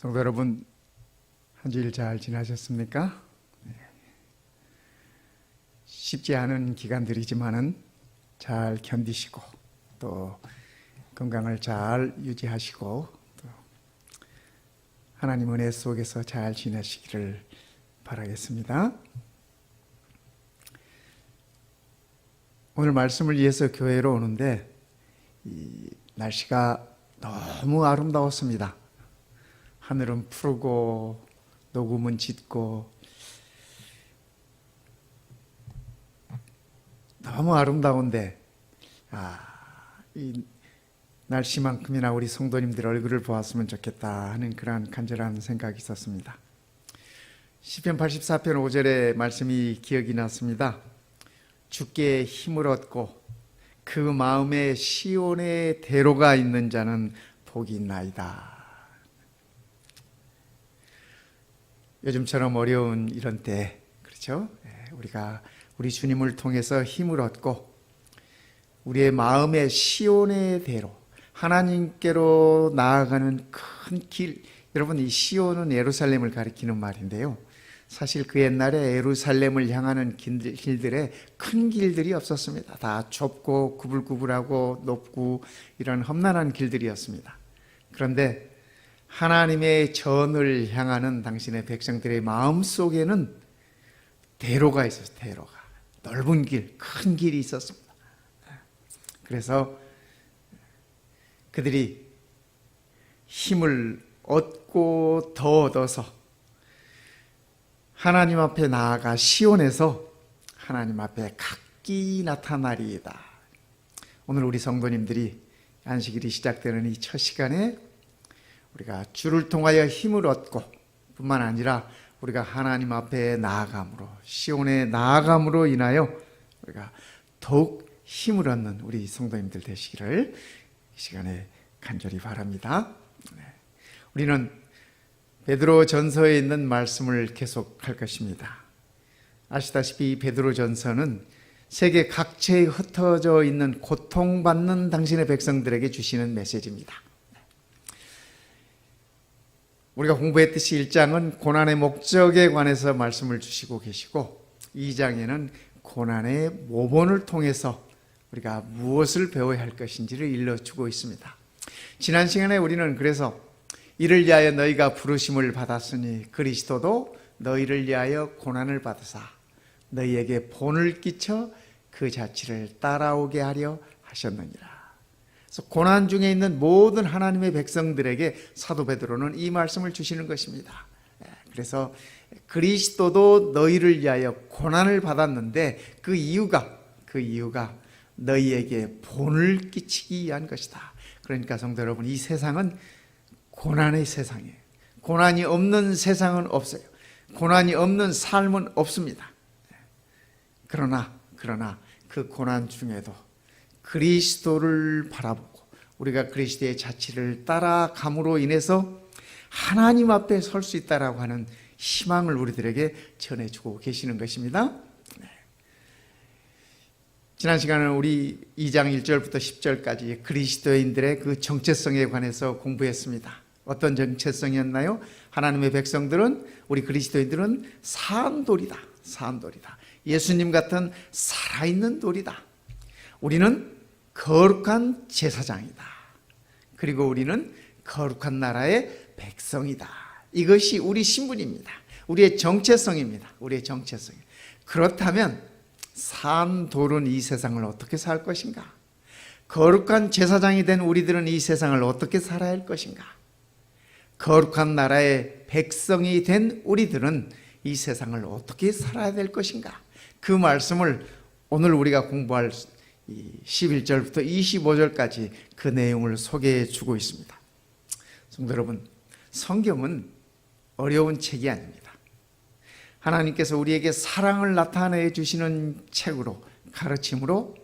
성도 여러분, 한 주일 잘 지나셨습니까? 쉽지 않은 기간들이지만은 잘 견디시고 또 건강을 잘 유지하시고 또 하나님 은혜 속에서 잘 지내시기를 바라겠습니다. 오늘 말씀을 위해서 교회로 오는데 이 날씨가 너무 아름다웠습니다. 하늘은 푸르고 녹음은 짙고 너무 아름다운데 이 날씨만큼이나 우리 성도님들 얼굴을 보았으면 좋겠다 하는 그러한 간절한 생각이 있었습니다. 시편 84편 5절의 말씀이 기억이 났습니다. 주께 힘을 얻고 그 마음에 시온의 대로가 있는 자는 복이 있나이다. 요즘처럼 어려운 이런 때, 그렇죠? 우리가 우리 주님을 통해서 힘을 얻고 우리의 마음의 시온의 대로, 하나님께로 나아가는 큰 길, 여러분 이 시온은 예루살렘을 가리키는 말인데요. 사실 그 옛날에 예루살렘을 향하는 길들에 큰 길들이 없었습니다. 다 좁고 구불구불하고 높고 이런 험난한 길들이었습니다. 그런데 하나님의 전을 향하는 당신의 백성들의 마음속에는 대로가 있었어요. 대로가. 넓은 길, 큰 길이 있었습니다. 그래서 그들이 힘을 얻고 더 얻어서 하나님 앞에 나아가 시온에서 하나님 앞에 각기 나타나리이다. 오늘 우리 성도님들이 안식일이 시작되는 이 첫 시간에 우리가 주를 통하여 힘을 얻고 뿐만 아니라 우리가 하나님 앞에 나아감으로, 시온에 나아감으로 인하여 우리가 더욱 힘을 얻는 우리 성도님들 되시기를 이 시간에 간절히 바랍니다. 우리는 베드로 전서에 있는 말씀을 계속할 것입니다. 아시다시피 베드로 전서는 세계 각지에 흩어져 있는 고통받는 당신의 백성들에게 주시는 메시지입니다. 우리가 공부했듯이 1장은 고난의 목적에 관해서 말씀을 주시고 계시고 2장에는 고난의 모본을 통해서 우리가 무엇을 배워야 할 것인지를 일러주고 있습니다. 지난 시간에 우리는 그래서 이를 위하여 너희가 부르심을 받았으니 그리스도도 너희를 위하여 고난을 받으사 너희에게 본을 끼쳐 그 자취를 따라오게 하려 하셨느니라. 그래서 고난 중에 있는 모든 하나님의 백성들에게 사도 베드로는 이 말씀을 주시는 것입니다. 그래서 그리스도도 너희를 위하여 고난을 받았는데 그 이유가 너희에게 본을 끼치기 위한 것이다. 그러니까 성도 여러분, 이 세상은 고난의 세상이에요. 고난이 없는 세상은 없어요. 고난이 없는 삶은 없습니다. 그러나 그 고난 중에도 그리스도를 바라보고 우리가 그리스도의 자취를 따라감으로 인해서 하나님 앞에 설 수 있다라고 하는 희망을 우리들에게 전해주고 계시는 것입니다. 지난 시간은 우리 2장 1절부터 10절까지 그리스도인들의 그 정체성에 관해서 공부했습니다. 어떤 정체성이었나요? 하나님의 백성들은, 우리 그리스도인들은 산 돌이다. 예수님 같은 살아있는 돌이다. 우리는 거룩한 제사장이다. 그리고 우리는 거룩한 나라의 백성이다. 이것이 우리 신분입니다. 우리의 정체성입니다. 그렇다면 산 돌은 이 세상을 어떻게 살 것인가? 거룩한 제사장이 된 우리들은 이 세상을 어떻게 살아야 할 것인가? 거룩한 나라의 백성이 된 우리들은 이 세상을 어떻게 살아야 될 것인가? 그 말씀을 오늘 우리가 공부할 11절부터 25절까지 그 내용을 소개해 주고 있습니다. 성도 여러분, 성경은 어려운 책이 아닙니다. 하나님께서 우리에게 사랑을 나타내 주시는 책으로, 가르침으로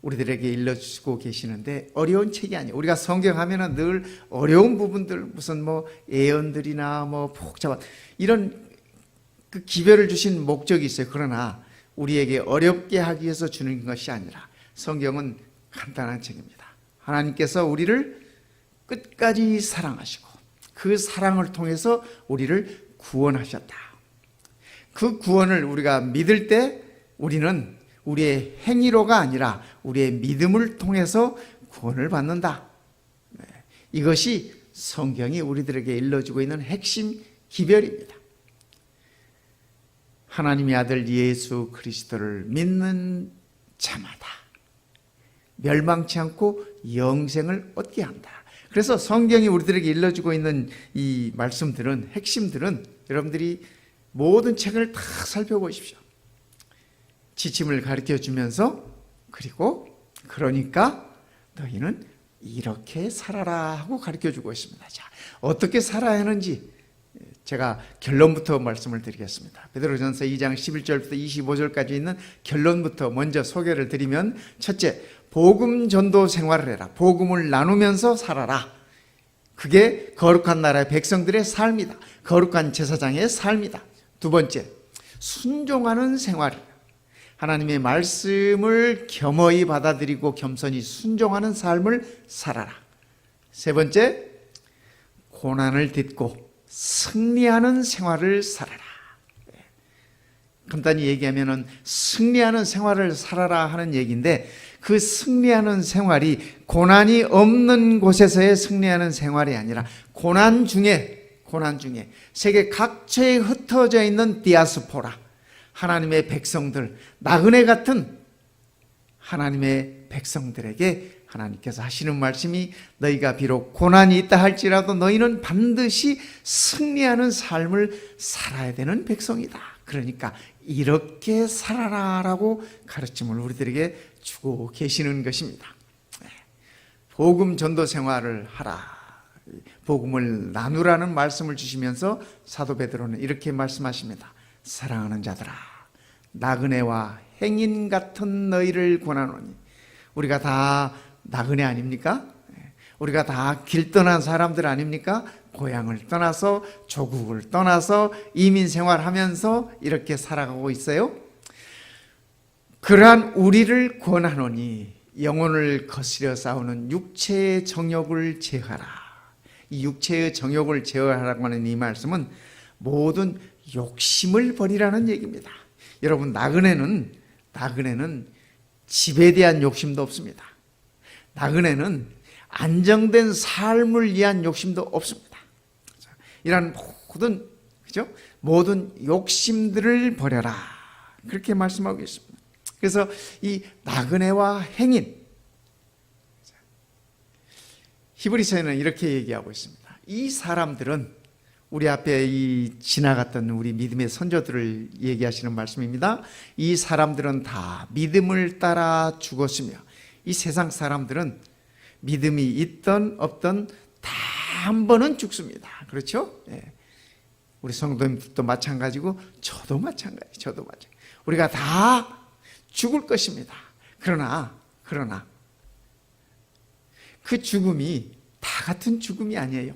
우리들에게 일러주시고 계시는데 어려운 책이 아니에요. 우리가 성경 하면은 늘 어려운 부분들, 무슨 예언들이나 복잡한 이런 그 기별을 주신 목적이 있어요. 그러나 우리에게 어렵게 하기 위해서 주는 것이 아니라 성경은 간단한 책입니다. 하나님께서 우리를 끝까지 사랑하시고 그 사랑을 통해서 우리를 구원하셨다. 그 구원을 우리가 믿을 때 우리는 우리의 행위로가 아니라 우리의 믿음을 통해서 구원을 받는다. 이것이 성경이 우리들에게 일러주고 있는 핵심 기별입니다. 하나님의 아들 예수 그리스도를 믿는 자마다 멸망치 않고 영생을 얻게 한다. 그래서 성경이 우리들에게 일러주고 있는 이 말씀들은, 핵심들은 여러분들이 모든 책을 다 살펴보십시오. 지침을 가르쳐 주면서, 그리고 그러니까 너희는 이렇게 살아라 하고 가르쳐 주고 있습니다. 자, 어떻게 살아야 하는지 제가 결론부터 말씀을 드리겠습니다. 베드로전서 2장 11절부터 25절까지 있는 결론부터 먼저 소개를 드리면, 첫째, 복음 전도 생활을 해라. 복음을 나누면서 살아라. 그게 거룩한 나라의 백성들의 삶이다. 거룩한 제사장의 삶이다. 두 번째, 순종하는 생활이다. 하나님의 말씀을 겸허히 받아들이고 겸손히 순종하는 삶을 살아라. 세 번째, 고난을 딛고 승리하는 생활을 살아라. 간단히 얘기하면 승리하는 생활을 살아라 하는 얘기인데, 그 승리하는 생활이 고난이 없는 곳에서의 승리하는 생활이 아니라 고난 중에 세계 각처에 흩어져 있는 디아스포라, 하나님의 백성들, 나그네 같은 하나님의 백성들에게 하나님께서 하시는 말씀이, 너희가 비록 고난이 있다 할지라도 너희는 반드시 승리하는 삶을 살아야 되는 백성이다. 그러니까 이렇게 살아라라고 가르침을 우리들에게 주고 계시는 것입니다. 복음 전도 생활을 하라, 복음을 나누라는 말씀을 주시면서 사도 베드로는 이렇게 말씀하십니다. 사랑하는 자들아, 나그네와 행인 같은 너희를 권하노니. 우리가 다 나그네 아닙니까? 우리가 다 길 떠난 사람들 아닙니까? 고향을 떠나서, 조국을 떠나서 이민 생활하면서 이렇게 살아가고 있어요. 그러한 우리를 권하노니 영혼을 거스려 싸우는 육체의 정욕을 제어하라. 이 육체의 정욕을 제어하라고 하는 이 말씀은 모든 욕심을 버리라는 얘기입니다. 여러분, 나그네는 집에 대한 욕심도 없습니다. 나그네는 안정된 삶을 위한 욕심도 없습니다. 이런 모든 욕심들을 버려라, 그렇게 말씀하고 있습니다. 그래서 이 나그네와 행인, 히브리서에는 이렇게 얘기하고 있습니다. 이 사람들은, 우리 앞에 이 지나갔던 우리 믿음의 선조들을 얘기하시는 말씀입니다. 이 사람들은 다 믿음을 따라 죽었으며, 이 세상 사람들은 믿음이 있던 없던 다 한 번은 죽습니다. 그렇죠? 예. 우리 성도님들도 마찬가지고 저도 마찬가지. 우리가 다 죽을 것입니다. 그러나 그 죽음이 다 같은 죽음이 아니에요.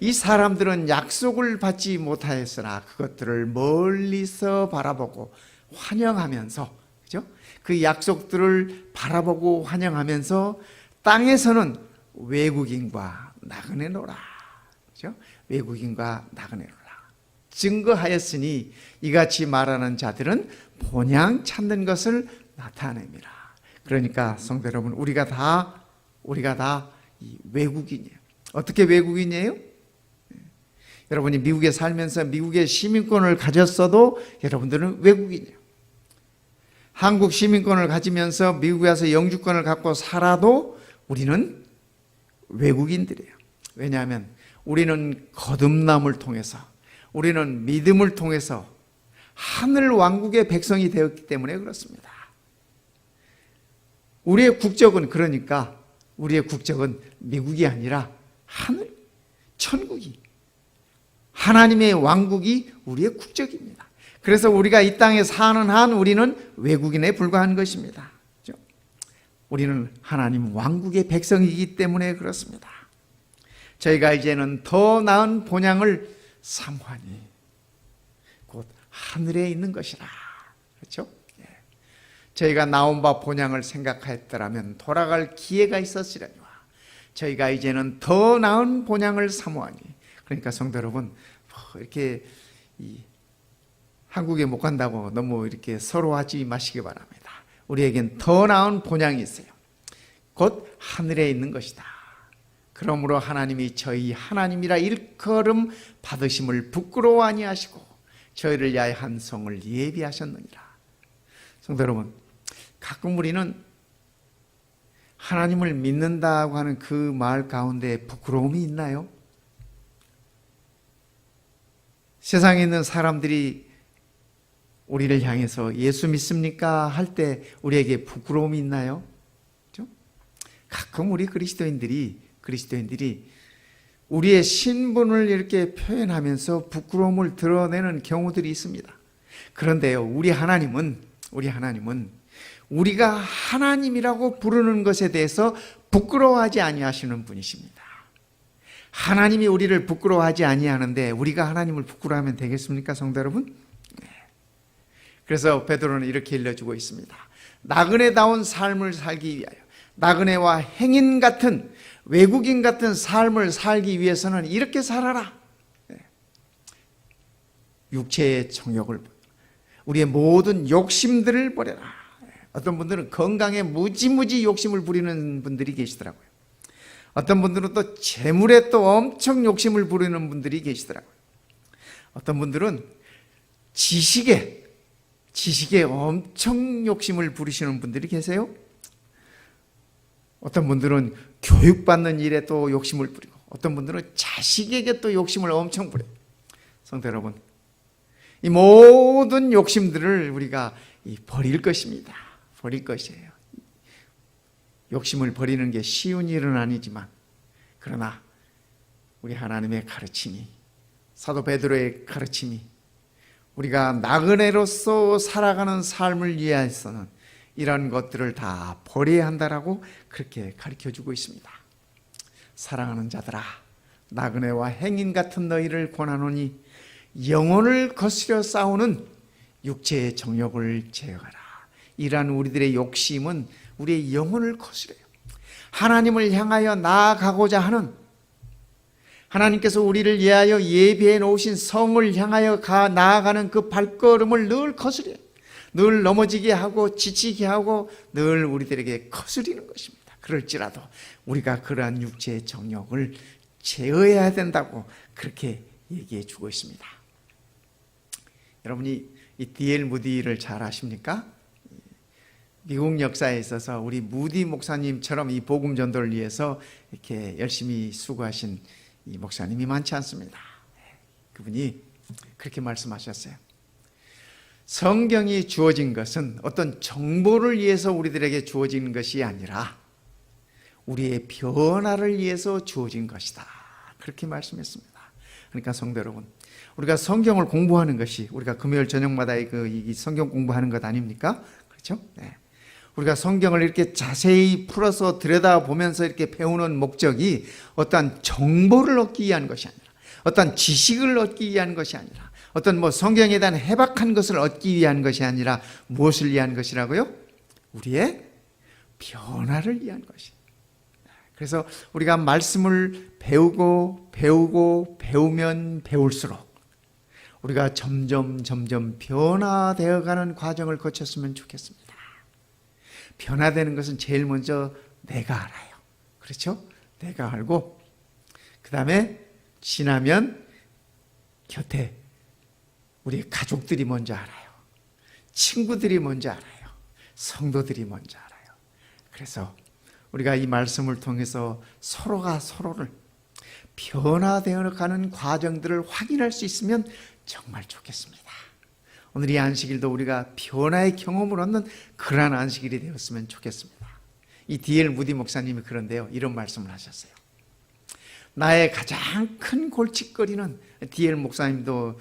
이 사람들은 약속을 받지 못하였으나 그것들을 멀리서 바라보고 환영하면서, 그죠? 그 약속들을 바라보고 환영하면서 땅에서는 외국인과 나그네노라, 그죠? 외국인과 나그네노라 증거하였으니 이같이 말하는 자들은 본향 찾는 것을 나타냅니다. 그러니까 성도 여러분, 우리가 다 이 외국인이에요. 어떻게 외국인이에요? 여러분이 미국에 살면서 미국의 시민권을 가졌어도 여러분들은 외국인이에요. 한국 시민권을 가지면서 미국에 와서 영주권을 갖고 살아도 우리는 외국인들이에요. 왜냐하면 우리는 거듭남을 통해서, 우리는 믿음을 통해서 하늘 왕국의 백성이 되었기 때문에 그렇습니다. 우리의 국적은 미국이 아니라 하늘, 천국이, 하나님의 왕국이 우리의 국적입니다. 그래서 우리가 이 땅에 사는 한 우리는 외국인에 불과한 것입니다. 우리는 하나님 왕국의 백성이기 때문에 그렇습니다. 저희가 이제는 더 나은 본향을 사모하니 곧 하늘에 있는 것이라. 그렇죠? 저희가 나온 바 본향을 생각하였더라면 돌아갈 기회가 있었으려니와 저희가 이제는 더 나은 본향을 사모하니 그러니까 성도 여러분, 이렇게 한국에 못 간다고 너무 이렇게 서로하지 마시기 바랍니다. 우리에겐 더 나은 본향이 있어요. 곧 하늘에 있는 것이다. 그러므로 하나님이 저희 하나님이라 일컬음 받으심을 부끄러워 아니하시고 저희를 위하여 한 성을 예비하셨느니라. 성도 여러분, 가끔 우리는 하나님을 믿는다고 하는 그 말 가운데 부끄러움이 있나요? 세상에 있는 사람들이 우리를 향해서 예수 믿습니까? 할 때 우리에게 부끄러움이 있나요? 그렇죠? 가끔 우리 그리스도인들이 우리의 신분을 이렇게 표현하면서 부끄러움을 드러내는 경우들이 있습니다. 그런데요, 우리 하나님은 우리가 하나님이라고 부르는 것에 대해서 부끄러워하지 아니하시는 분이십니다. 하나님이 우리를 부끄러워하지 아니하는데 우리가 하나님을 부끄러워하면 되겠습니까, 성도 여러분? 그래서 베드로는 이렇게 일러주고 있습니다. 나그네다운 삶을 살기 위하여, 나그네와 행인 같은, 외국인 같은 삶을 살기 위해서는 이렇게 살아라. 육체의 정욕을, 우리의 모든 욕심들을 버려라. 어떤 분들은 건강에 무지무지 욕심을 부리는 분들이 계시더라고요. 어떤 분들은 또 재물에 또 엄청 욕심을 부리는 분들이 계시더라고요. 어떤 분들은 지식에 엄청 욕심을 부리시는 분들이 계세요. 어떤 분들은 교육받는 일에 또 욕심을 부리고, 어떤 분들은 자식에게 또 욕심을 엄청 부려요. 성도 여러분, 이 모든 욕심들을 우리가 버릴 것입니다. 버릴 것이에요. 욕심을 버리는 게 쉬운 일은 아니지만, 그러나 우리 하나님의 가르침이, 사도 베드로의 가르침이 우리가 나그네로서 살아가는 삶을 위해서는 이런 것들을 다 버려야 한다라고 그렇게 가르쳐주고 있습니다. 사랑하는 자들아, 나그네와 행인 같은 너희를 권하노니 영혼을 거스려 싸우는 육체의 정욕을 제어하라. 이러한 우리들의 욕심은 우리의 영혼을 거스려요. 하나님을 향하여 나아가고자 하는, 하나님께서 우리를 위하여 예비해 놓으신 성을 향하여 나아가는 그 발걸음을 늘 거스려요. 늘 넘어지게 하고 지치게 하고 늘 우리들에게 거스리는 것입니다. 그럴지라도 우리가 그러한 육체의 정욕을 제어해야 된다고 그렇게 얘기해 주고 있습니다. 여러분이 이 D.L. 무디를 잘 아십니까? 미국 역사에 있어서 우리 무디 목사님처럼 이 복음 전도를 위해서 이렇게 열심히 수고하신 이 목사님이 많지 않습니다. 그분이 그렇게 말씀하셨어요. 성경이 주어진 것은 어떤 정보를 위해서 우리들에게 주어진 것이 아니라 우리의 변화를 위해서 주어진 것이다. 그렇게 말씀했습니다. 그러니까 성도 여러분, 우리가 성경을 공부하는 것이, 우리가 금요일 저녁마다 이 성경 공부하는 것 아닙니까? 그렇죠? 네. 우리가 성경을 이렇게 자세히 풀어서 들여다보면서 이렇게 배우는 목적이 어떠한 정보를 얻기 위한 것이 아니라, 어떤 지식을 얻기 위한 것이 아니라, 어떤 성경에 대한 해박한 것을 얻기 위한 것이 아니라 무엇을 위한 것이라고요? 우리의 변화를 위한 것이. 그래서 우리가 말씀을 배우면 배울수록 우리가 점점 변화되어가는 과정을 거쳤으면 좋겠습니다. 변화되는 것은 제일 먼저 내가 알아요. 그렇죠? 내가 알고, 그 다음에 지나면 곁에 우리 가족들이 먼저 알아요. 친구들이 먼저 알아요. 성도들이 먼저 알아요. 그래서 우리가 이 말씀을 통해서 서로가 서로를 변화되어 가는 과정들을 확인할 수 있으면 정말 좋겠습니다. 오늘 이 안식일도 우리가 변화의 경험을 얻는 그러한 안식일이 되었으면 좋겠습니다. 이 D.L. 무디 목사님이 그런데요, 이런 말씀을 하셨어요. 나의 가장 큰 골칫거리는, D.L. 목사님도,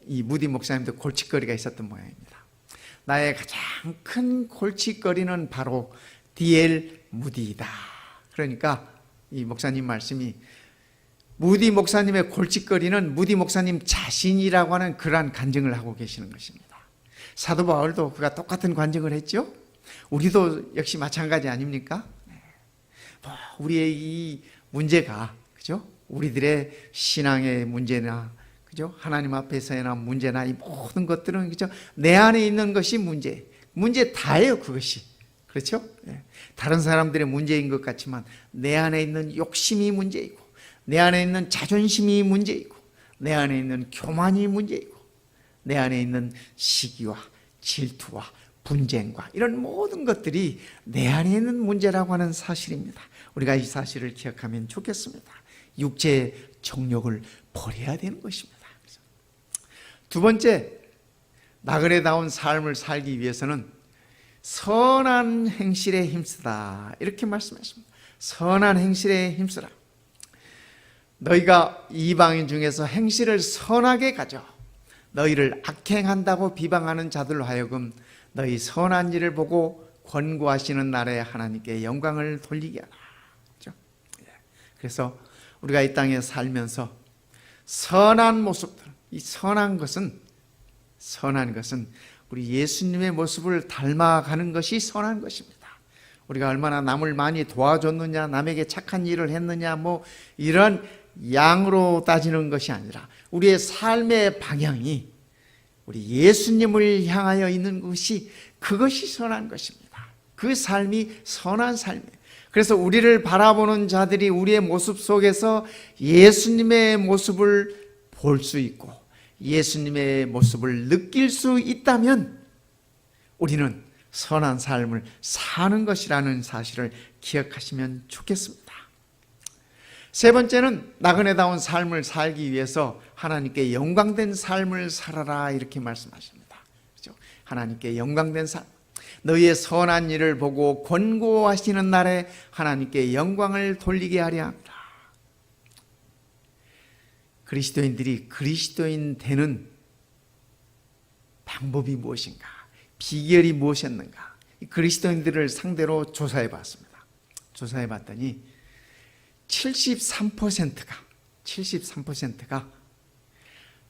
이 무디 목사님도 골칫거리가 있었던 모양입니다. 나의 가장 큰 골칫거리는 바로 D.L. 무디이다. 그러니까 이 목사님 말씀이, 무디 목사님의 골칫거리는 무디 목사님 자신이라고 하는 그러한 간증을 하고 계시는 것입니다. 사도 바울도 그가 똑같은 간증을 했죠. 우리도 역시 마찬가지 아닙니까? 우리의 이 문제가, 그죠? 우리들의 신앙의 문제나, 그죠? 하나님 앞에서의 문제나 이 모든 것들은, 그죠? 내 안에 있는 것이 문제 다예요, 그것이. 그렇죠? 다른 사람들의 문제인 것 같지만 내 안에 있는 욕심이 문제이고, 내 안에 있는 자존심이 문제이고, 내 안에 있는 교만이 문제이고, 내 안에 있는 시기와 질투와 분쟁과 이런 모든 것들이 내 안에 있는 문제라고 하는 사실입니다. 우리가 이 사실을 기억하면 좋겠습니다. 육체의 정욕을 버려야 되는 것입니다. 두 번째, 나그네다운 삶을 살기 위해서는 선한 행실에 힘쓰다, 이렇게 말씀하십니다. 선한 행실에 힘쓰라. 너희가 이방인 중에서 행실을 선하게 가져 너희를 악행한다고 비방하는 자들로 하여금 너희 선한 일을 보고 권고하시는 날에 하나님께 영광을 돌리게 하라. 그렇죠? 그래서 우리가 이 땅에 살면서 선한 모습들, 이 선한 것은 우리 예수님의 모습을 닮아가는 것이 선한 것입니다. 우리가 얼마나 남을 많이 도와줬느냐, 남에게 착한 일을 했느냐, 이런 양으로 따지는 것이 아니라 우리의 삶의 방향이 우리 예수님을 향하여 있는 것이, 그것이 선한 것입니다. 그 삶이 선한 삶이에요. 그래서 우리를 바라보는 자들이 우리의 모습 속에서 예수님의 모습을 볼 수 있고 예수님의 모습을 느낄 수 있다면 우리는 선한 삶을 사는 것이라는 사실을 기억하시면 좋겠습니다. 세 번째는 나그네다운 삶을 살기 위해서 하나님께 영광된 삶을 살아라, 이렇게 말씀하십니다. 그렇죠? 하나님께 영광된 삶, 너희의 선한 일을 보고 권고하시는 날에 하나님께 영광을 돌리게 하려 합니다. 그리스도인들이 그리스도인 되는 방법이 무엇인가, 비결이 무엇이었는가, 그리스도인들을 상대로 조사해 봤습니다. 조사해 봤더니 73%가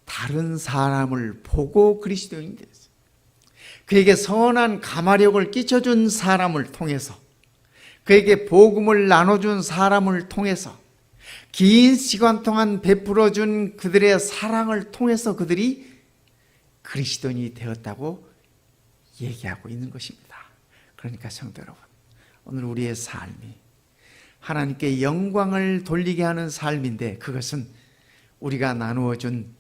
다른 사람을 보고 그리스도인이 됐어요. 그에게 선한 감화력을 끼쳐준 사람을 통해서, 그에게 복음을 나눠준 사람을 통해서, 긴 시간 동안 베풀어준 그들의 사랑을 통해서 그들이 그리스도인이 되었다고 얘기하고 있는 것입니다. 그러니까 성도 여러분, 오늘 우리의 삶이 하나님께 영광을 돌리게 하는 삶인데, 그것은 우리가 나누어준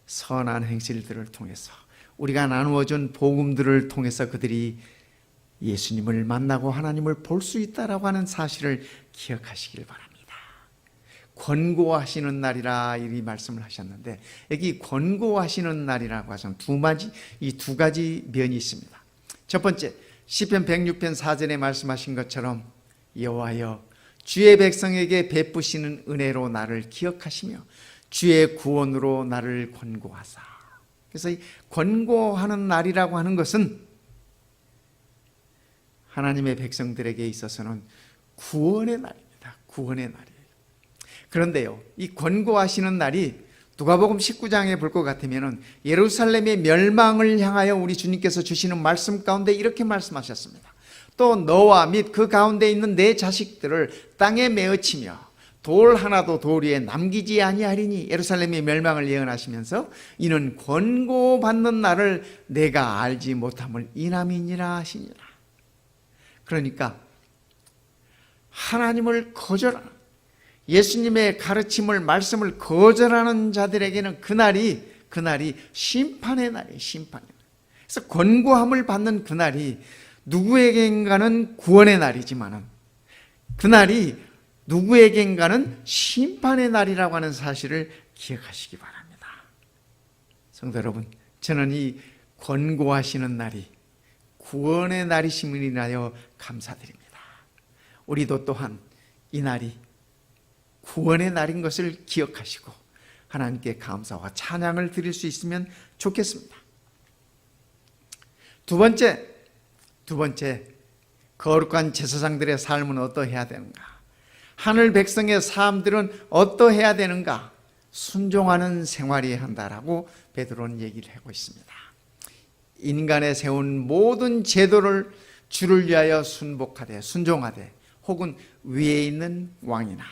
선한 행실들을 통해서, 우리가 나누어준 복음들을 통해서 그들이 예수님을 만나고 하나님을 볼 수 있다라고 하는 사실을 기억하시길 바랍니다. 권고하시는 날이라 이 말씀을 하셨는데, 여기 권고하시는 날이라고 하셔서 이 두 가지 면이 있습니다. 첫 번째, 시편 106편 4절에 말씀하신 것처럼 여호와여 주의 백성에게 베푸시는 은혜로 나를 기억하시며 주의 구원으로 나를 권고하사. 그래서 이 권고하는 날이라고 하는 것은 하나님의 백성들에게 있어서는 구원의 날입니다. 구원의 날이에요. 그런데요, 이 권고하시는 날이 누가복음 19장에 볼 것 같으면 예루살렘의 멸망을 향하여 우리 주님께서 주시는 말씀 가운데 이렇게 말씀하셨습니다. 또 너와 및 그 가운데 있는 내 자식들을 땅에 메어치며 돌 하나도 돌 위에 남기지 아니하리니, 예루살렘의 멸망을 예언하시면서 이는 권고받는 날을 내가 알지 못함을 인함이니라 하시니라. 그러니까 하나님을 거절하는, 예수님의 가르침을, 말씀을 거절하는 자들에게는 그날이 심판의 날이에요. 심판의 날. 그래서 권고함을 받는 그날이 누구에겐가는 구원의 날이지만 그날이 누구에겐가는 심판의 날이라고 하는 사실을 기억하시기 바랍니다. 성도 여러분, 저는 이 권고하시는 날이 구원의 날이심을 인하여 감사드립니다. 우리도 또한 이 날이 구원의 날인 것을 기억하시고 하나님께 감사와 찬양을 드릴 수 있으면 좋겠습니다. 두 번째, 거룩한 제사장들의 삶은 어떠해야 되는가? 하늘 백성의 삶들은 어떠해야 되는가? 순종하는 생활이어야 한다라고 베드로는 얘기를 하고 있습니다. 인간에 세운 모든 제도를 주를 위하여 순종하되, 혹은 위에 있는 왕이나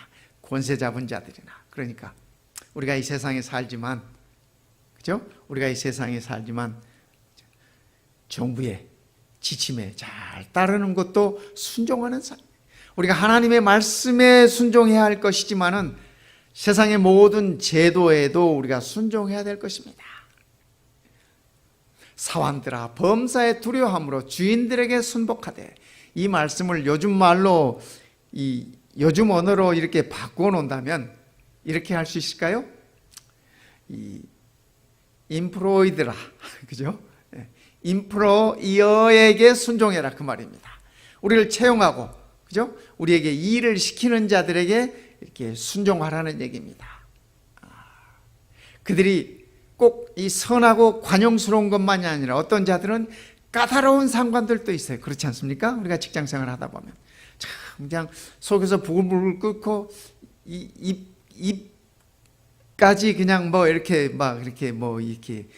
권세 잡은 자들이나, 그러니까 우리가 이 세상에 살지만, 그죠? 우리가 이 세상에 살지만 정부의 지침에 잘 따르는 것도 순종하는 삶. 우리가 하나님의 말씀에 순종해야 할 것이지만은 세상의 모든 제도에도 우리가 순종해야 될 것입니다. 사환들아 범사에 두려워함으로 주인들에게 순복하되, 이 말씀을 요즘 말로, 요즘 언어로 이렇게 바꿔 놓는다면 이렇게 할 수 있을까요? 인프로이드라, 그죠? 인프로이어에게 순종해라, 그 말입니다. 우리를 채용하고, 그죠? 우리에게 일을 시키는 자들에게 이렇게 순종하라는 얘기입니다. 그들이 꼭 이 선하고 관용스러운 것만이 아니라 어떤 자들은 까다로운 상관들도 있어요. 그렇지 않습니까? 우리가 직장 생활 하다 보면 참 그냥 속에서 부글부글 끓고 입까지 그냥 뭐 이렇게 막 이렇게 뭐 이렇게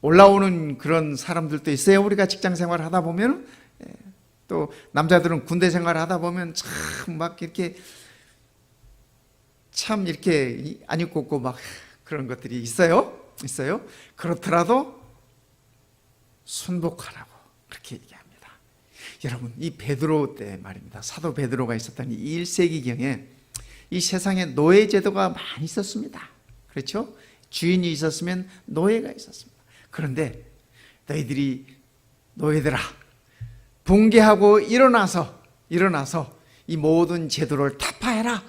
올라오는 그런 사람들도 있어요. 우리가 직장 생활 하다 보면. 또 남자들은 군대 생활 하다 보면 참 막 이렇게 참 이렇게 안 입고 없고 막 그런 것들이 있어요. 그렇더라도 순복하라고 그렇게 얘기합니다. 여러분, 이 베드로 때 말입니다. 사도 베드로가 있었던 이 1세기경에 이 세상에 노예 제도가 많이 있었습니다. 그렇죠? 주인이 있었으면 노예가 있었습니다. 그런데 노예들아 붕괴하고 일어나서 이 모든 제도를 타파해라,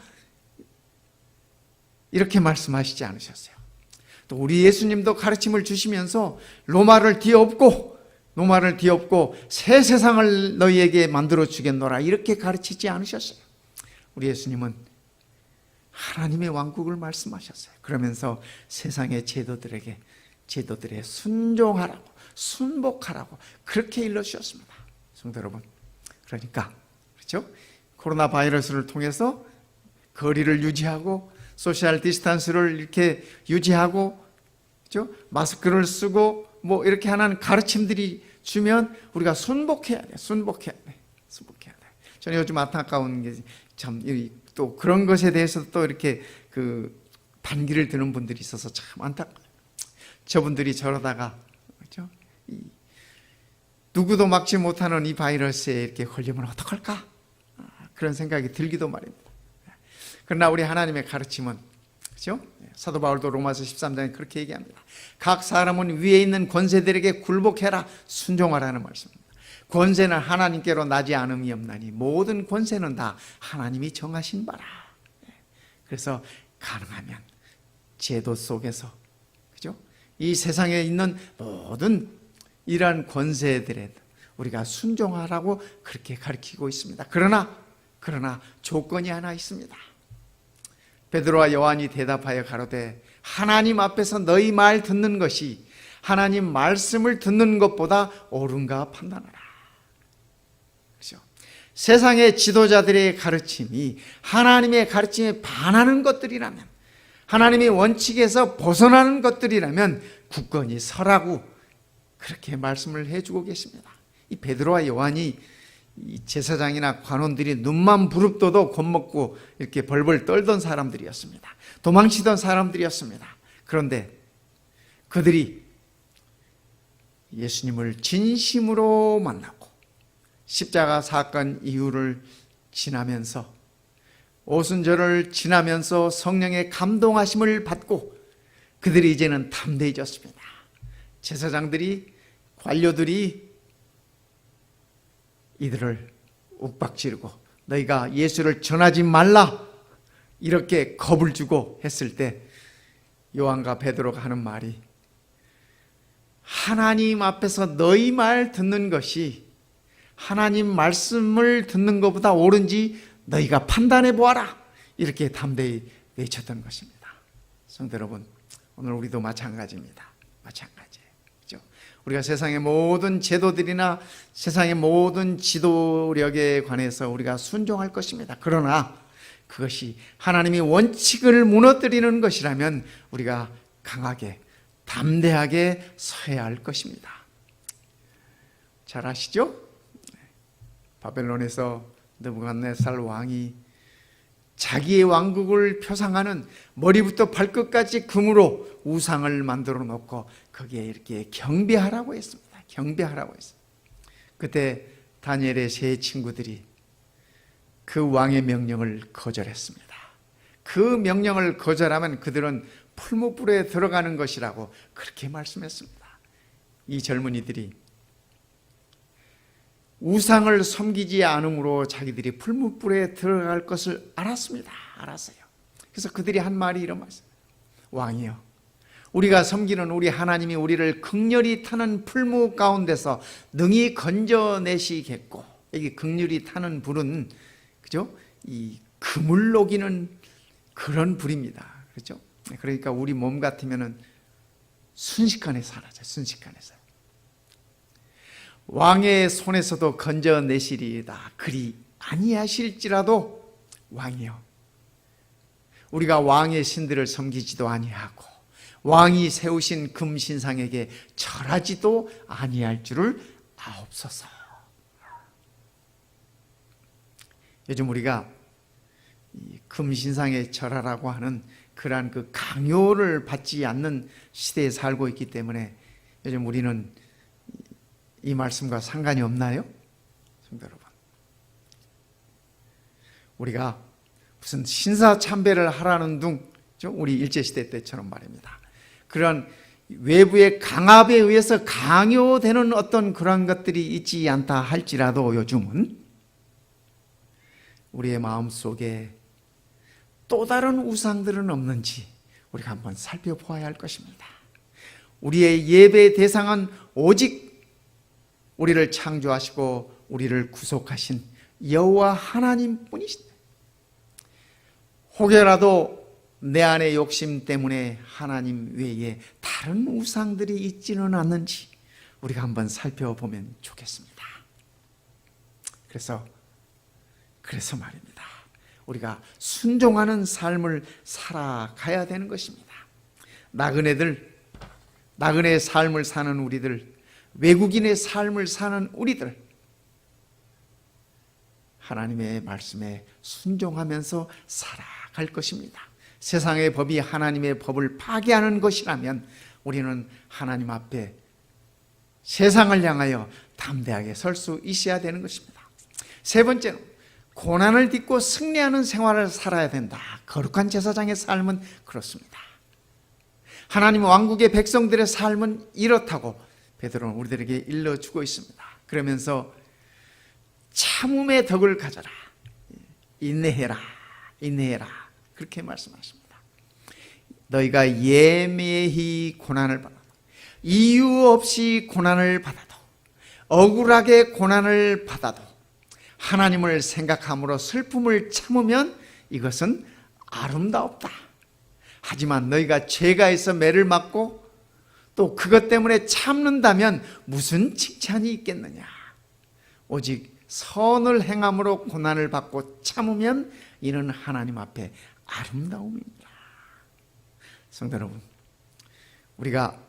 이렇게 말씀하시지 않으셨어요. 또 우리 예수님도 가르침을 주시면서 로마를 뒤엎고 새 세상을 너희에게 만들어 주겠노라, 이렇게 가르치지 않으셨어요. 우리 예수님은 하나님의 왕국을 말씀하셨어요. 그러면서 세상의 제도들에 순종하라고, 순복하라고 그렇게 일러주셨습니다. 성도 여러분, 그러니까 그렇죠? 코로나 바이러스를 통해서 거리를 유지하고 소셜 디스턴스를 이렇게 유지하고, 그렇죠? 마스크를 쓰고 뭐 이렇게 하는 가르침들이 주면 우리가 순복해야 돼. 저는 요즘 안타까운 게 참 또 그런 것에 대해서 또 이렇게 그 반기를 드는 분들이 있어서 참 안타까워요. 저분들이 저러다가, 그렇죠? 누구도 막지 못하는 이 바이러스에 이렇게 걸리면 어떡할까? 그런 생각이 들기도 말입니다. 그러나 우리 하나님의 가르침은, 그렇죠? 사도 바울도 로마서 13장에 그렇게 얘기합니다. 각 사람은 위에 있는 권세들에게 굴복해라, 순종하라는 말씀입니다. 권세는 하나님께로 나지 않음이 없나니 모든 권세는 다 하나님이 정하신 바라. 그래서 가능하면 제도 속에서, 그죠? 이 세상에 있는 모든 이러한 권세들에 우리가 순종하라고 그렇게 가르치고 있습니다. 그러나 조건이 하나 있습니다. 베드로와 요한이 대답하여 가로되, 하나님 앞에서 너희 말 듣는 것이 하나님 말씀을 듣는 것보다 옳은가 판단하라. 그렇죠? 세상의 지도자들의 가르침이 하나님의 가르침에 반하는 것들이라면, 하나님의 원칙에서 벗어나는 것들이라면 굳건히 서라고 그렇게 말씀을 해주고 계십니다. 이 베드로와 요한이 이 제사장이나 관원들이 눈만 부릅떠도 겁먹고 이렇게 벌벌 떨던 사람들이었습니다. 도망치던 사람들이었습니다. 그런데 그들이 예수님을 진심으로 만나고 십자가 사건 이후를 지나면서, 오순절을 지나면서 성령의 감동하심을 받고 그들이 이제는 담대해졌습니다. 제사장들이, 관료들이 이들을 욱박지르고 너희가 예수를 전하지 말라, 이렇게 겁을 주고 했을 때 요한과 베드로가 하는 말이, 하나님 앞에서 너희 말 듣는 것이 하나님 말씀을 듣는 것보다 옳은지 너희가 판단해 보아라, 이렇게 담대히 외쳤던 것입니다. 성도 여러분, 오늘 우리도 마찬가지입니다. 마찬가지예요. 우리가 세상의 모든 제도들이나 세상의 모든 지도력에 관해서 우리가 순종할 것입니다. 그러나 그것이 하나님의 원칙을 무너뜨리는 것이라면 우리가 강하게 담대하게 서야 할 것입니다. 잘 아시죠? 바벨론에서 느부갓네살 왕이 자기의 왕국을 표상하는 머리부터 발끝까지 금으로 우상을 만들어 놓고 거기에 이렇게 경배하라고 했습니다. 경배하라고 했어요. 그때 다니엘의 세 친구들이 그 왕의 명령을 거절했습니다. 그 명령을 거절하면 그들은 풀무불에 들어가는 것이라고 그렇게 말씀했습니다. 이 젊은이들이 우상을 섬기지 않음으로 자기들이 풀무불에 들어갈 것을 알았습니다. 알았어요. 그래서 그들이 한 말이 이런 말씀: 왕이여, 우리가 섬기는 우리 하나님이 우리를 극렬히 타는 풀무 가운데서 능히 건져내시겠고, 여기 극렬히 타는 불은 그죠? 이 금을 녹이는 그런 불입니다. 그렇죠? 그러니까 우리 몸 같으면은 순식간에 사라져요. 순식간에 사라져요. 왕의 손에서도 건져내시리이다. 그리 아니하실지라도 왕이여, 우리가 왕의 신들을 섬기지도 아니하고 왕이 세우신 금신상에게 절하지도 아니할 줄을 아옵소서. 요즘 우리가 금신상에 절하라고 하는 그러한 그 강요를 받지 않는 시대에 살고 있기 때문에 요즘 우리는 이 말씀과 상관이 없나요? 성도 여러분, 우리가 무슨 신사참배를 하라는 둥, 우리 일제시대 때처럼 말입니다. 그런 외부의 강압에 의해서 강요되는 어떤 그런 것들이 있지 않다 할지라도 요즘은 우리의 마음속에 또 다른 우상들은 없는지 우리가 한번 살펴보아야 할 것입니다. 우리의 예배 대상은 오직 우리를 창조하시고 우리를 구속하신 여호와 하나님뿐이시다. 혹여라도 내 안의 욕심 때문에 하나님 외에 다른 우상들이 있지는 않는지 우리가 한번 살펴보면 좋겠습니다. 그래서 말입니다. 우리가 순종하는 삶을 살아가야 되는 것입니다. 나그네의 삶을 사는 우리들, 외국인의 삶을 사는 우리들, 하나님의 말씀에 순종하면서 살아갈 것입니다. 세상의 법이 하나님의 법을 파괴하는 것이라면 우리는 하나님 앞에 세상을 향하여 담대하게 설 수 있어야 되는 것입니다. 세 번째는 고난을 딛고 승리하는 생활을 살아야 된다. 거룩한 제사장의 삶은 그렇습니다. 하나님 왕국의 백성들의 삶은 이렇다고 베드로는 우리들에게 일러주고 있습니다. 그러면서 참음의 덕을 가져라, 인내해라 그렇게 말씀하십니다. 너희가 예매히 고난을 받아도, 이유 없이 고난을 받아도, 억울하게 고난을 받아도 하나님을 생각함으로 슬픔을 참으면 이것은 아름다웠다. 하지만 너희가 죄가 있어 매를 맞고 또 그것 때문에 참는다면 무슨 칭찬이 있겠느냐. 오직 선을 행함으로 고난을 받고 참으면 이는 하나님 앞에 아름다움입니다. 성도 여러분, 우리가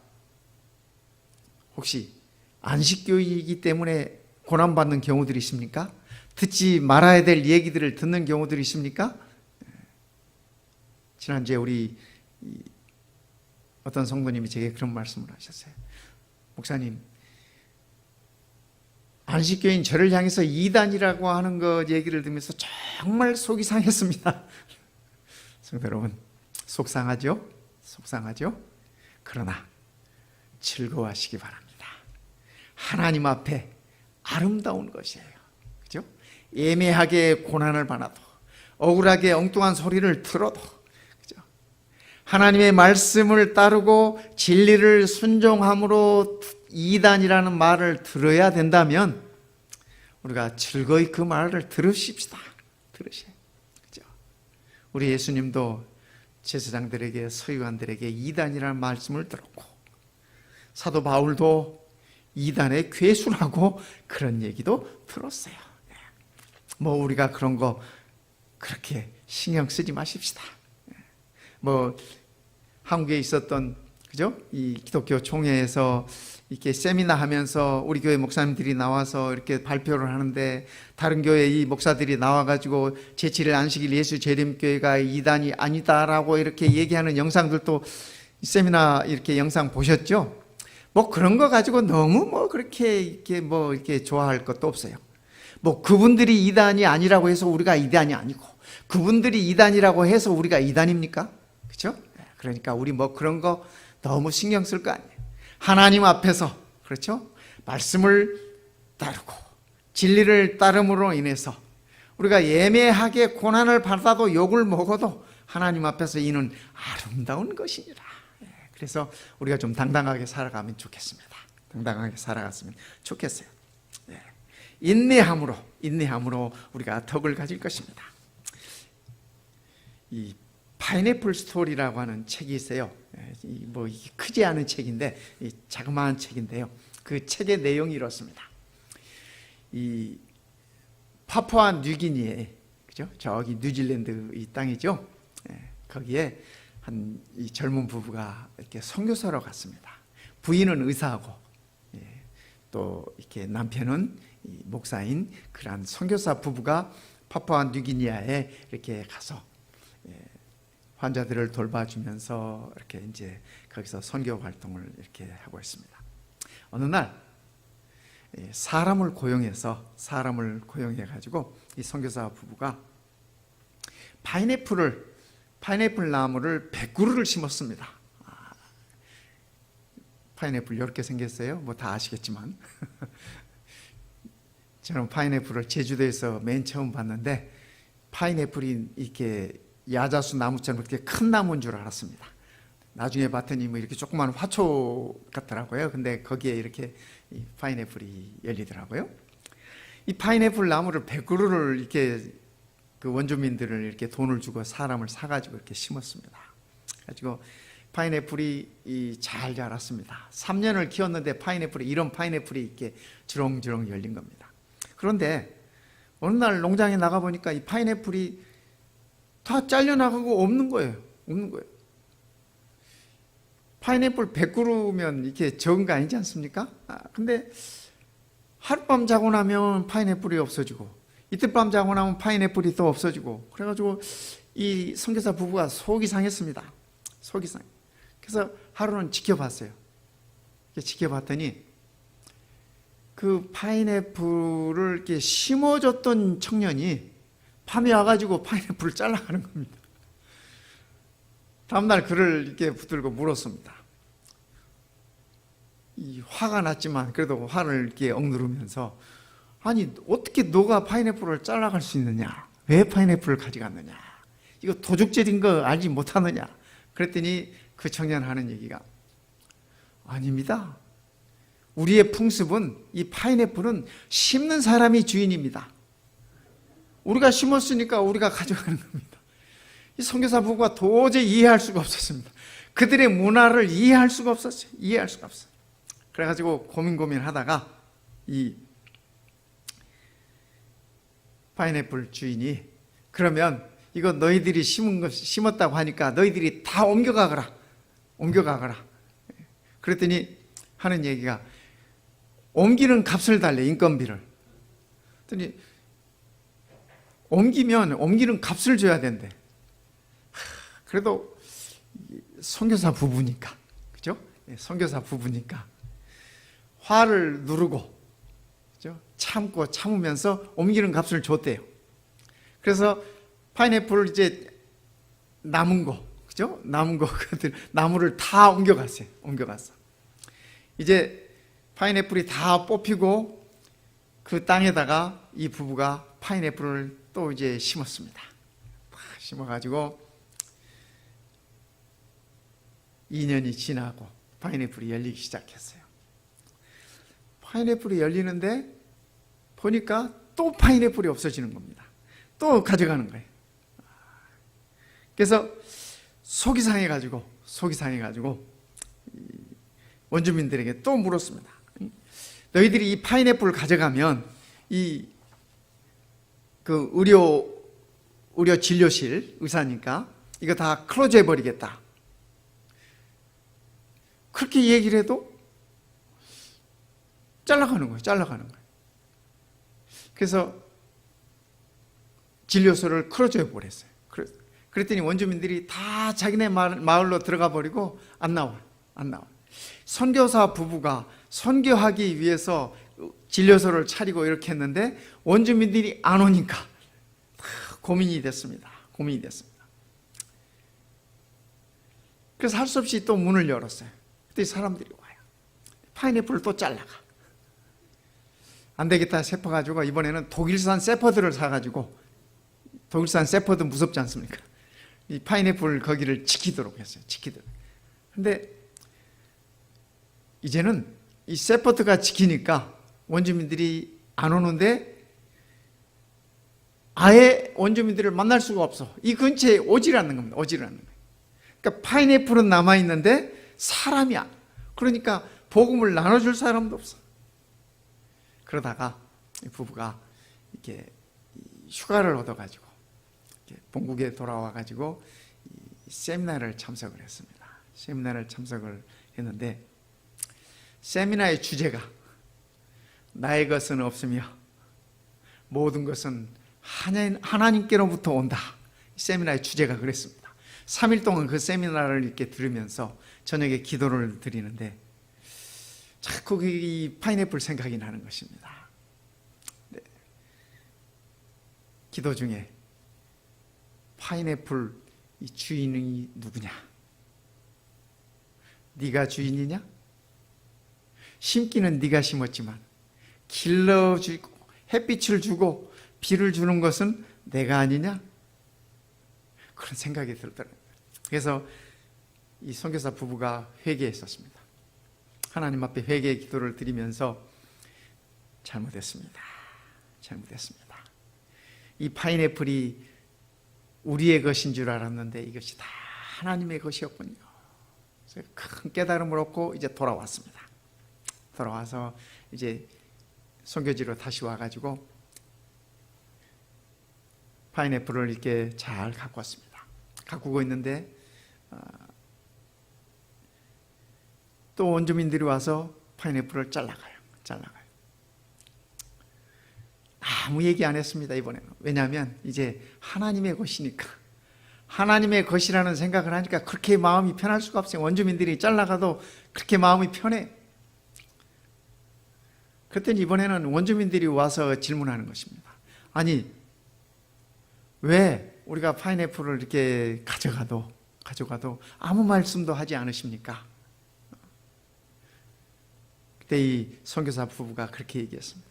혹시 안식교이기 때문에 고난받는 경우들이 있습니까? 듣지 말아야 될 얘기들을 듣는 경우들이 있습니까? 지난주에 우리 어떤 성도님이 제게 그런 말씀을 하셨어요. 목사님, 안식교인 저를 향해서 이단이라고 하는 것 얘기를 들으면서 정말 속이 상했습니다. 성도 여러분, 속상하죠? 그러나 즐거워하시기 바랍니다. 하나님 앞에 아름다운 것이에요. 그죠? 애매하게 고난을 받아도, 억울하게 엉뚱한 소리를 들어도, 그죠? 하나님의 말씀을 따르고 진리를 순종함으로 이단이라는 말을 들어야 된다면 우리가 즐거이 그 말을 들으십시다. 들으셔요. 그죠? 우리 예수님도 제사장들에게, 서기관들에게 이단이라는 말씀을 들었고, 사도 바울도 이단의 괴수라고 그런 얘기도 들었어요. 뭐 우리가 그런 거 그렇게 신경 쓰지 마십시다. 뭐 한국에 있었던 그죠? 이 기독교 총회에서 이렇게 세미나 하면서 우리 교회 목사님들이 나와서 이렇게 발표를 하는데, 다른 교회 이 목사들이 나와가지고 제7일 안식일 예수 재림교회가 이단이 아니다라고 이렇게 얘기하는 영상들도 세미나 이렇게 영상 보셨죠? 뭐 그런 거 가지고 너무 뭐 그렇게 이렇게 좋아할 것도 없어요. 뭐 그분들이 이단이 아니라고 해서 우리가 이단이 아니고, 그분들이 이단이라고 해서 우리가 이단입니까? 그렇죠? 그러니까 우리 뭐 그런 거 너무 신경 쓸 거 아니에요. 하나님 앞에서, 그렇죠? 말씀을 따르고 진리를 따름으로 인해서 우리가 예매하게 고난을 받아도 욕을 먹어도 하나님 앞에서 이는 아름다운 것이니라. 그래서 우리가 좀 당당하게 살아가면 좋겠습니다. 당당하게 살아갔으면 좋겠어요. 인내함으로 우리가 덕을 가질 것입니다. 이 파인애플 스토리라고 하는 책이 있어요. 뭐 이게 크지 않은 책인데, 이 자그마한 책인데요. 그 책의 내용이 이렇습니다. 이 파푸아 뉴기니에, 그죠? 저기 뉴질랜드 이 땅이죠. 거기에 이 젊은 부부가 이렇게 선교사로 갔습니다. 부인은 의사하고, 또 이렇게 남편은 목사인 그런 선교사 부부가 파푸아 뉴기니아에 이렇게 가서 환자들을 돌봐주면서 이렇게 이제 거기서 선교 활동을 이렇게 하고 있습니다. 어느 날 사람을 고용해 가지고 이 선교사 부부가 파인애플 나무를 100그루를 심었습니다. 파인애플 이렇게 생겼어요. 뭐 다 아시겠지만 저는 파인애플을 제주도에서 맨 처음 봤는데, 파인애플이 이렇게 야자수 나무처럼 그렇게 큰 나무인 줄 알았습니다. 나중에 봤더니 뭐 이렇게 조그만 화초 같더라고요. 근데 거기에 이렇게 이 파인애플이 열리더라고요. 이 파인애플 나무를 100그루를 이렇게 그 원주민들을 이렇게 돈을 주고 사람을 사가지고 이렇게 심었습니다. 가지고 파인애플이 잘 자랐습니다. 3년을 키웠는데 이런 파인애플이 이렇게 주렁주렁 열린 겁니다. 그런데 어느 날 농장에 나가 보니까 이 파인애플이 다 잘려나가고 없는 거예요. 파인애플 100그루면 이렇게 적은 거 아니지 않습니까? 근데 하룻밤 자고 나면 파인애플이 없어지고, 이틀밤 자고 나면 파인애플이 또 없어지고, 그래가지고 이 선교사 부부가 속이 상했습니다. 그래서 하루는 지켜봤어요. 지켜봤더니 그 파인애플을 이렇게 심어줬던 청년이 밤에 와가지고 파인애플을 잘라가는 겁니다. 다음날 그를 이렇게 붙들고 물었습니다. 화가 났지만 그래도 화를 이렇게 억누르면서, 아니 어떻게 너가 파인애플을 잘라갈 수 있느냐? 왜 파인애플을 가져갔느냐? 이거 도둑질인 거 알지 못하느냐? 그랬더니 그 청년 하는 얘기가, 아닙니다. 우리의 풍습은 이 파인애플은 심는 사람이 주인입니다. 우리가 심었으니까 우리가 가져가는 겁니다. 이 선교사 부부가 도저히 이해할 수가 없었습니다. 그들의 문화를 이해할 수가 없었어요. 그래가지고 고민하다가 이 파인애플 주인이, 그러면 이거 너희들이 심었다고 하니까 너희들이 다 옮겨가거라. 그랬더니 하는 얘기가, 옮기는 값을 달래, 인건비를. 그랬더니 옮기는 값을 줘야 된대. 그래도 선교사 부부니까, 그죠? 선교사 부부니까 화를 누르고, 그죠? 참으면서 옮기는 값을 줬대요. 그래서 파인애플을 이제 남은 거, 그죠? 나무를 다 옮겨갔어요. 이제 파인애플이 다 뽑히고 그 땅에다가 이 부부가 파인애플을 또 이제 심었습니다. 심어가지고 2년이 지나고 파인애플이 열리기 시작했어요. 파인애플이 열리는데 보니까 또 파인애플이 없어지는 겁니다. 또 가져가는 거예요. 그래서 속이 상해가지고 원주민들에게 또 물었습니다. 너희들이 이 파인애플을 가져가면 그 의료 진료실 의사니까 이거 다 클로즈 해버리겠다. 그렇게 얘기를 해도 잘라가는 거예요. 그래서 진료소를 끌어줘야 버렸어요. 그랬더니 원주민들이 다 자기네 마을로 들어가 버리고 안 나와요. 선교사 부부가 선교하기 위해서 진료소를 차리고 이렇게 했는데 원주민들이 안 오니까 고민이 됐습니다. 그래서 할 수 없이 또 문을 열었어요. 그때 사람들이 와요. 파인애플을 또 잘라가. 안 되겠다 싶어가지고 이번에는 독일산 세퍼드를 사가지고, 독일산 세퍼드 무섭지 않습니까? 이 파인애플 거기를 지키도록 했어요. 근데 이제는 이 세퍼드가 지키니까 원주민들이 안 오는데 아예 원주민들을 만날 수가 없어. 이 근처에 오질 않는 겁니다. 그러니까 파인애플은 남아있는데 사람이 안, 그러니까 복음을 나눠줄 사람도 없어. 그러다가 부부가 이렇게 휴가를 얻어가지고 본국에 돌아와가지고 세미나를 참석을 했습니다. 세미나를 참석을 했는데 세미나의 주제가 나의 것은 없으며 모든 것은 하나님께로부터 온다. 세미나의 주제가 그랬습니다. 3일 동안 그 세미나를 이렇게 들으면서 저녁에 기도를 드리는데 자꾸 이 파인애플 생각이 나는 것입니다. 네. 기도 중에 파인애플 이 주인이 누구냐? 네가 주인이냐? 심기는 네가 심었지만 길러주고 햇빛을 주고 비를 주는 것은 내가 아니냐? 그런 생각이 들더라고요. 그래서 이 선교사 부부가 회개했었습니다. 하나님 앞에 회개의 기도를 드리면서 잘못했습니다. 이 파인애플이 우리의 것인 줄 알았는데 이것이 다 하나님의 것이었군요. 그래서 큰 깨달음을 얻고 이제 돌아왔습니다. 돌아와서 이제 선교지로 다시 와가지고 파인애플을 이렇게 잘 갖고 왔습니다. 가꾸고 있는데 또 원주민들이 와서 파인애플을 잘라가요. 아무 얘기 안 했습니다, 이번에는. 왜냐하면 이제 하나님의 것이니까, 하나님의 것이라는 생각을 하니까 그렇게 마음이 편할 수가 없어요. 원주민들이 잘라가도 그렇게 마음이 편해. 그랬더니 이번에는 원주민들이 와서 질문하는 것입니다. 아니, 왜 우리가 파인애플을 이렇게 가져가도 아무 말씀도 하지 않으십니까? 그때 이 선교사 부부가 그렇게 얘기했습니다.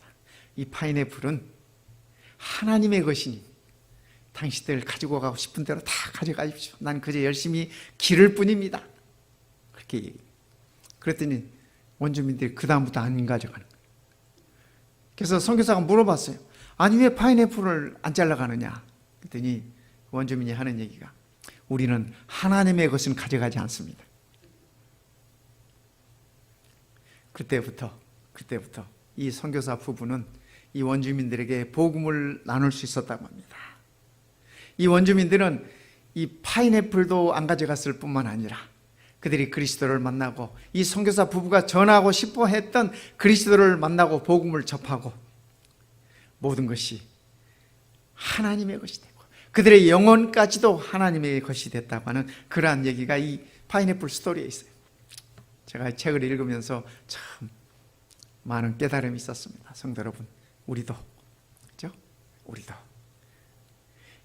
이 파인애플은 하나님의 것이니 당신들 가지고 가고 싶은 대로 다 가져가십시오. 난 그저 열심히 기를 뿐입니다. 그렇게 얘기해요. 그랬더니 원주민들이 그 다음부터 안 가져가는 거예요. 그래서 선교사가 물어봤어요. 아니 왜 파인애플을 안 잘라가느냐? 그랬더니 원주민이 하는 얘기가 우리는 하나님의 것은 가져가지 않습니다. 그때부터 이 선교사 부부는 이 원주민들에게 복음을 나눌 수 있었다고 합니다. 이 원주민들은 이 파인애플도 안 가져갔을 뿐만 아니라 그들이 그리스도를 만나고 이 선교사 부부가 전하고 싶어 했던 그리스도를 만나고 복음을 접하고 모든 것이 하나님의 것이 되고 그들의 영혼까지도 하나님의 것이 됐다고 하는 그러한 얘기가 이 파인애플 스토리에 있어요. 제가 이 책을 읽으면서 참 많은 깨달음이 있었습니다. 성도 여러분, 우리도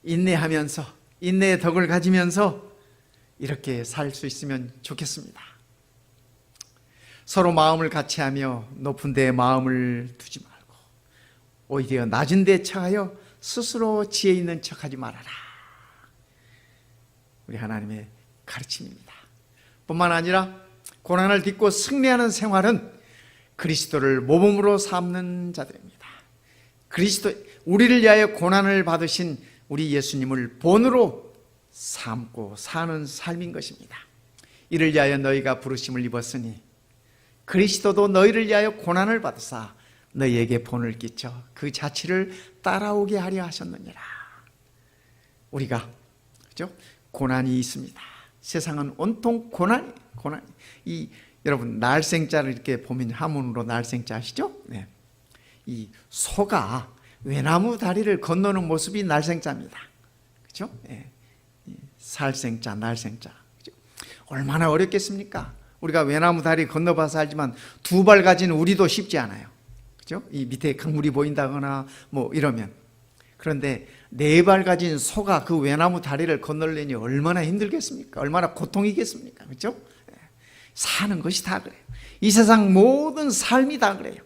인내하면서 인내의 덕을 가지면서 이렇게 살 수 있으면 좋겠습니다. 서로 마음을 같이하며 높은 데에 마음을 두지 말고 오히려 낮은 데에 처하여 스스로 지혜 있는 척하지 말아라. 우리 하나님의 가르침입니다. 뿐만 아니라 고난을 딛고 승리하는 생활은 그리스도를 모범으로 삼는 자들입니다. 우리를 위하여 고난을 받으신 우리 예수님을 본으로 삼고 사는 삶인 것입니다. 이를 위하여 너희가 부르심을 입었으니 그리스도도 너희를 위하여 고난을 받으사 너희에게 본을 끼쳐 그 자취를 따라오게 하려 하셨느니라. 우리가 고난이 있습니다. 세상은 온통 고난이. 여러분 날생자를 이렇게 보면 한문으로 날생자 아시죠? 네. 이 소가 외나무 다리를 건너는 모습이 날생자입니다. 그렇죠? 네. 살생자, 날생자. 그렇죠? 얼마나 어렵겠습니까? 우리가 외나무 다리 건너봐서 알지만 두 발 가진 우리도 쉽지 않아요. 그렇죠? 이 밑에 강물이 보인다거나 뭐 이러면. 그런데 네 발 가진 소가 그 외나무 다리를 건너려니 얼마나 힘들겠습니까? 얼마나 고통이겠습니까? 그렇죠? 사는 것이 다 그래요. 이 세상 모든 삶이 다 그래요.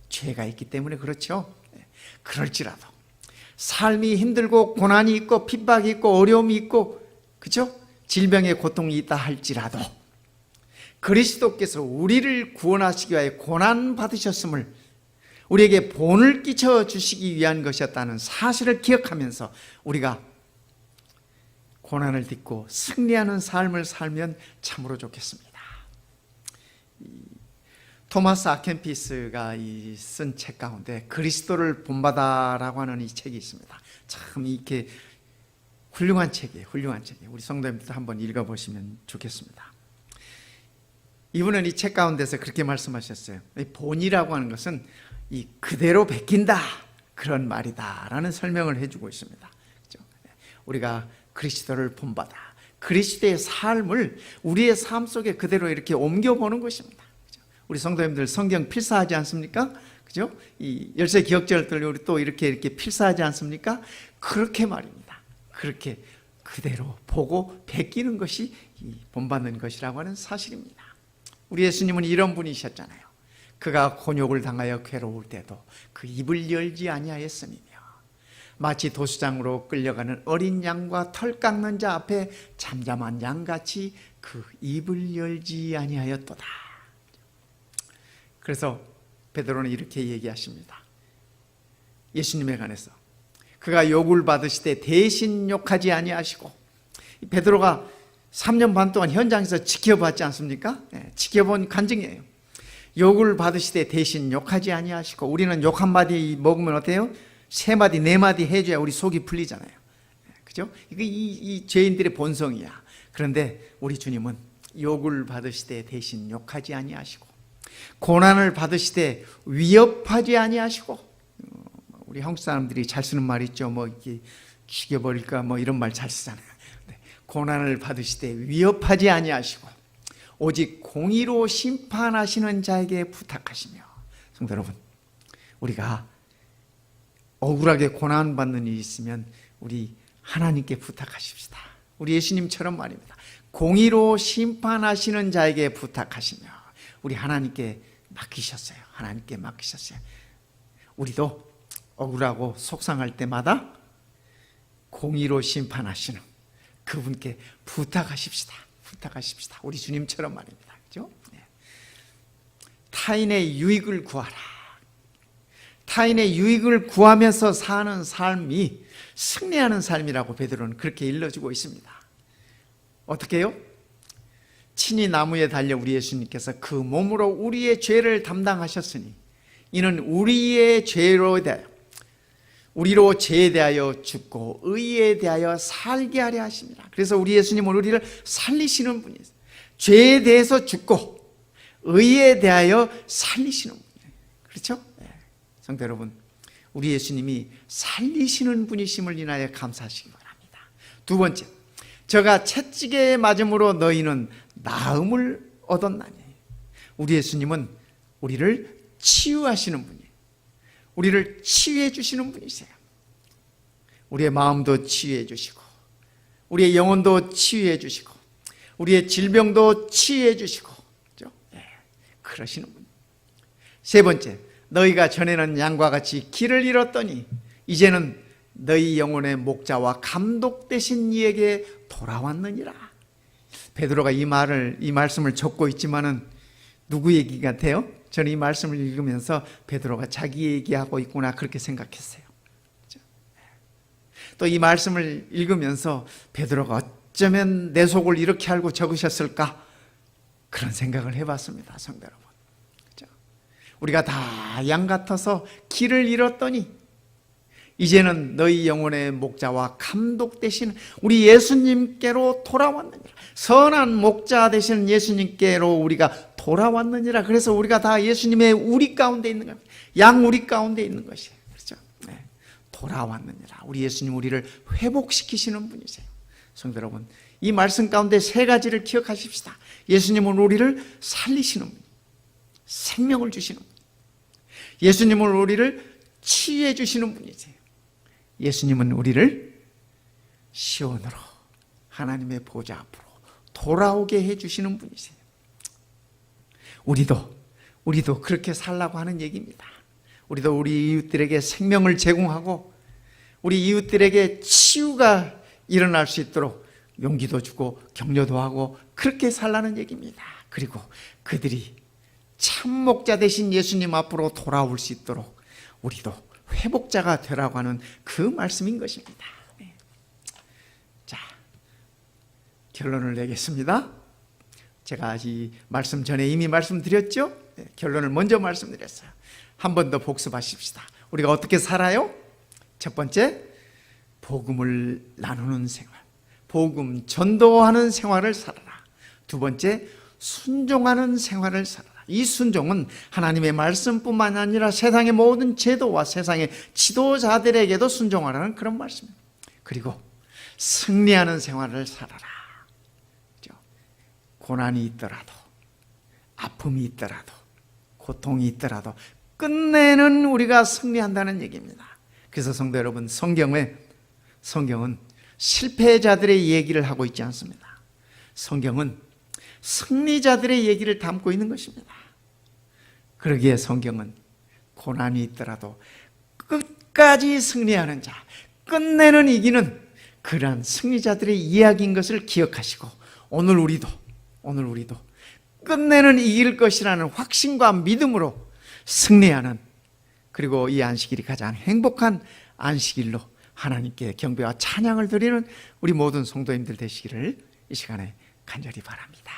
죄가 있기 때문에 그렇죠. 그럴지라도 삶이 힘들고 고난이 있고 핍박이 있고 어려움이 있고 그렇죠? 질병의 고통이 있다 할지라도 그리스도께서 우리를 구원하시기 위하여 고난 받으셨음을 우리에게 본을 끼쳐 주시기 위한 것이었다는 사실을 기억하면서 우리가 고난을 딛고 승리하는 삶을 살면 참으로 좋겠습니다. 토마스 아켄피스가 쓴 책 가운데 그리스도를 본받아라고 하는 이 책이 있습니다. 참 이렇게 훌륭한 책이에요. 훌륭한 책이에요. 우리 성도님들도 한번 읽어보시면 좋겠습니다. 이분은 이 책 가운데서 그렇게 말씀하셨어요. 본이라고 하는 것은 이 그대로 베낀다 그런 말이다라는 설명을 해주고 있습니다. 그렇죠? 우리가 그리스도를 본받아 그리스도의 삶을 우리의 삶 속에 그대로 이렇게 옮겨보는 것입니다. 그렇죠? 우리 성도님들 성경 필사하지 않습니까? 그죠? 이 열세 기억절들 우리 또 이렇게 필사하지 않습니까? 그렇게 말입니다. 그렇게 그대로 보고 베끼는 것이 이 본받는 것이라고 하는 사실입니다. 우리 예수님은 이런 분이셨잖아요. 그가 곤욕을 당하여 괴로울 때도 그 입을 열지 아니하였음이며 마치 도수장으로 끌려가는 어린 양과 털 깎는 자 앞에 잠잠한 양같이 그 입을 열지 아니하였도다. 그래서 베드로는 이렇게 얘기하십니다. 예수님에 관해서 그가 욕을 받으시되 대신 욕하지 아니하시고, 베드로가 3년 반 동안 현장에서 지켜봤지 않습니까? 네, 지켜본 간증이에요. 욕을 받으시되 대신 욕하지 아니하시고, 우리는 욕 한마디 먹으면 어때요? 3마디 4마디 해줘야 우리 속이 풀리잖아요. 그죠? 이 죄인들의 본성이야. 그런데 우리 주님은 욕을 받으시되 대신 욕하지 아니하시고, 고난을 받으시되 위협하지 아니하시고, 우리 한국 사람들이 잘 쓰는 말 있죠. 뭐 이렇게 죽여버릴까 뭐 이런 말 잘 쓰잖아요. 고난을 받으시되 위협하지 아니하시고 오직 공의로 심판하시는 자에게 부탁하시며. 성도 여러분, 우리가 억울하게 고난받는 일이 있으면 우리 하나님께 부탁하십시다. 우리 예수님처럼 말입니다. 공의로 심판하시는 자에게 부탁하시며, 우리 하나님께 맡기셨어요. 하나님께 맡기셨어요. 우리도 억울하고 속상할 때마다 공의로 심판하시는 그분께 부탁하십시다. 부탁하십시다. 우리 주님처럼 말입니다. 그죠? 타인의 유익을 구하라. 타인의 유익을 구하면서 사는 삶이 승리하는 삶이라고 베드로는 그렇게 일러주고 있습니다. 어떻게 해요? 친히 나무에 달려 우리 예수님께서 그 몸으로 우리의 죄를 담당하셨으니 이는 우리의 죄로 대하여, 우리로 죄에 대하여 죽고 의에 대하여 살게 하려 하십니다. 그래서 우리 예수님은 우리를 살리시는 분이에요. 죄에 대해서 죽고 의에 대하여 살리시는 분이에요. 그렇죠? 성도 여러분, 우리 예수님이 살리시는 분이심을 인하여 감사하시기 바랍니다. 두 번째, 저가 채찍에 맞음으로 너희는 나음을 얻었나니. 우리 예수님은 우리를 치유하시는 분이에요. 우리를 치유해 주시는 분이세요. 우리의 마음도 치유해 주시고, 우리의 영혼도 치유해 주시고, 우리의 질병도 치유해 주시고, 그렇죠? 그러시는 분. 세 번째, 너희가 전에는 양과 같이 길을 잃었더니 이제는 너희 영혼의 목자와 감독 되신 이에게 돌아왔느니라. 베드로가 이 말씀을 적고 있지만은 누구 얘기 같아요? 저는 이 말씀을 읽으면서 베드로가 자기 얘기하고 있구나 그렇게 생각했어요. 또 이 말씀을 읽으면서 베드로가 어쩌면 내 속을 이렇게 알고 적으셨을까? 그런 생각을 해봤습니다. 성도 여러분, 우리가 다 양 같아서 길을 잃었더니 이제는 너희 영혼의 목자와 감독 되신 우리 예수님께로 돌아왔느니라. 선한 목자 되시는 예수님께로 우리가 돌아왔느니라. 그래서 우리가 다 예수님의 우리 가운데 있는 겁니다. 양 우리 가운데 있는 것이에요. 그렇죠? 네. 돌아왔느니라. 우리 예수님 우리를 회복시키시는 분이세요. 성도 여러분, 이 말씀 가운데 세 가지를 기억하십시다. 예수님은 우리를 살리시는 분, 생명을 주시는 분. 예수님은 우리를 치유해 주시는 분이세요. 예수님은 우리를 시온으로 하나님의 보좌 앞으로 돌아오게 해 주시는 분이세요. 우리도 그렇게 살라고 하는 얘기입니다. 우리도 우리 이웃들에게 생명을 제공하고 우리 이웃들에게 치유가 일어날 수 있도록 용기도 주고 격려도 하고 그렇게 살라는 얘기입니다. 그리고 그들이 참 목자 되신 예수님 앞으로 돌아올 수 있도록 우리도 회복자가 되라고 하는 그 말씀인 것입니다. 자, 결론을 내겠습니다. 제가 이 말씀 전에 이미 말씀드렸죠? 결론을 먼저 말씀드렸어요. 한 번 더 복습하십시다. 우리가 어떻게 살아요? 첫 번째, 복음을 나누는 생활, 복음 전도하는 생활을 살아라. 두 번째, 순종하는 생활을 살아라. 이 순종은 하나님의 말씀뿐만 아니라 세상의 모든 제도와 세상의 지도자들에게도 순종하라는 그런 말씀입니다. 그리고 승리하는 생활을 살아라. 고난이 있더라도, 아픔이 있더라도, 고통이 있더라도 끝내는 우리가 승리한다는 얘기입니다. 그래서 성도 여러분, 성경은 실패자들의 얘기를 하고 있지 않습니다. 성경은 승리자들의 얘기를 담고 있는 것입니다. 그러기에 성경은 고난이 있더라도 끝까지 승리하는 자, 끝내는 이기는 그러한 승리자들의 이야기인 것을 기억하시고 오늘 우리도 끝내는 이길 것이라는 확신과 믿음으로 승리하는, 그리고 이 안식일이 가장 행복한 안식일로 하나님께 경배와 찬양을 드리는 우리 모든 성도님들 되시기를 이 시간에 간절히 바랍니다.